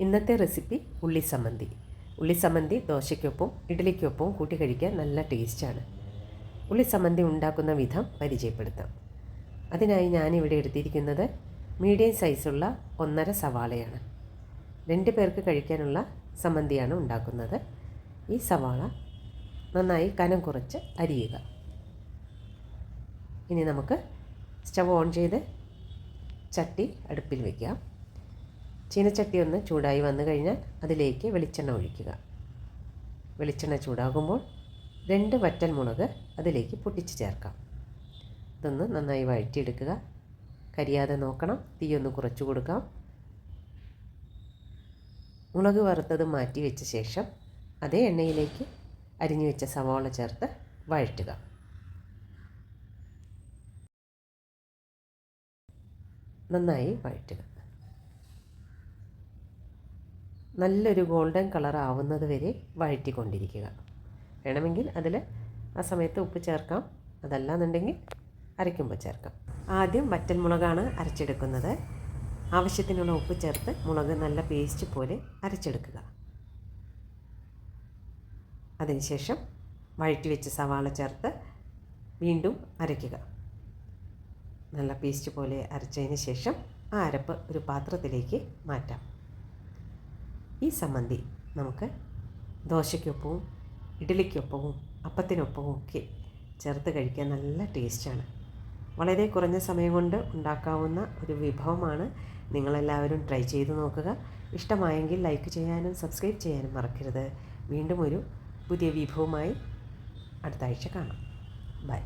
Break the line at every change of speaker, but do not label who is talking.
ഇന്നത്തെ റെസിപ്പി ഉള്ളിസമ്മന്തി. ഉള്ളിസമ്മന്തി ദോശയ്ക്കൊപ്പം ഇഡ്ഡലിക്കൊപ്പം കൂട്ടി കഴിക്കാൻ നല്ല ടേസ്റ്റാണ്. ഉള്ളിസമ്മന്തി ഉണ്ടാക്കുന്ന വിധം പരിചയപ്പെടുത്താം. അതിനായി ഞാനിവിടെ എടുത്തിരിക്കുന്നത് മീഡിയം സൈസുള്ള 1.5 സവാളയാണ്. 2 പേർക്ക് കഴിക്കാനുള്ള സമ്മന്തിയാണ് ഉണ്ടാക്കുന്നത്. ഈ സവാള നന്നായി കനം കുറച്ച് അരിയുക. ഇനി നമുക്ക് സ്റ്റവ് ഓൺ ചെയ്ത് ചട്ടി അടുപ്പിൽ വയ്ക്കാം. ചീനച്ചട്ടി ഒന്ന് ചൂടായി വന്നു കഴിഞ്ഞാൽ അതിലേക്ക് വെളിച്ചെണ്ണ ഒഴിക്കുക. വെളിച്ചെണ്ണ ചൂടാകുമ്പോൾ 2 വറ്റൽമുളക് അതിലേക്ക് പൊട്ടിച്ച് ചേർക്കാം. ഇതൊന്ന് നന്നായി വഴറ്റിയെടുക്കുക. കരിയാതെ നോക്കണം. തീയൊന്ന് കുറച്ച് കൊടുക്കാം. മുളക് വറുത്തത് മാറ്റി വെച്ച ശേഷം അതേ എണ്ണയിലേക്ക് അരിഞ്ഞു വെച്ച സവാള ചേർത്ത് വഴറ്റുക. നന്നായി വഴറ്റുക. നല്ലൊരു ഗോൾഡൻ കളർ ആവുന്നത് വരെ വഴറ്റിക്കൊണ്ടിരിക്കുക. വേണമെങ്കിൽ അതിൽ ആ സമയത്ത് ഉപ്പ് ചേർക്കാം, അതല്ലാന്നുണ്ടെങ്കിൽ അരയ്ക്കുമ്പോൾ ചേർക്കാം. ആദ്യം വറ്റൽമുളകാണ് അരച്ചെടുക്കുന്നത്. ആവശ്യത്തിനുള്ള ഉപ്പ് ചേർത്ത് മുളക് നല്ല പേസ്റ്റ് പോലെ അരച്ചെടുക്കുക. അതിനുശേഷം വഴറ്റി വെച്ച് സവാള ചേർത്ത് വീണ്ടും അരയ്ക്കുക. നല്ല പേസ്റ്റ് പോലെ അരച്ചതിന് ശേഷം ആ അരപ്പ് ഒരു പാത്രത്തിലേക്ക് മാറ്റാം. ഈ സമ്മന്തി നമുക്ക് ദോശയ്ക്കൊപ്പവും ഇഡ്ഡലിക്കൊപ്പവും അപ്പത്തിനൊപ്പവും ഒക്കെ ചേർത്ത് കഴിക്കാൻ നല്ല ടേസ്റ്റാണ്. വളരെ കുറഞ്ഞ സമയം കൊണ്ട് ഉണ്ടാക്കാവുന്ന ഒരു വിഭവമാണ്. നിങ്ങളെല്ലാവരും ട്രൈ ചെയ്ത് നോക്കുക. ഇഷ്ടമായെങ്കിൽ ലൈക്ക് ചെയ്യാനും സബ്സ്ക്രൈബ് ചെയ്യാനും മറക്കരുത്. വീണ്ടും ഒരു പുതിയ വിഭവമായി അടുത്ത ആഴ്ച കാണാം. ബൈ.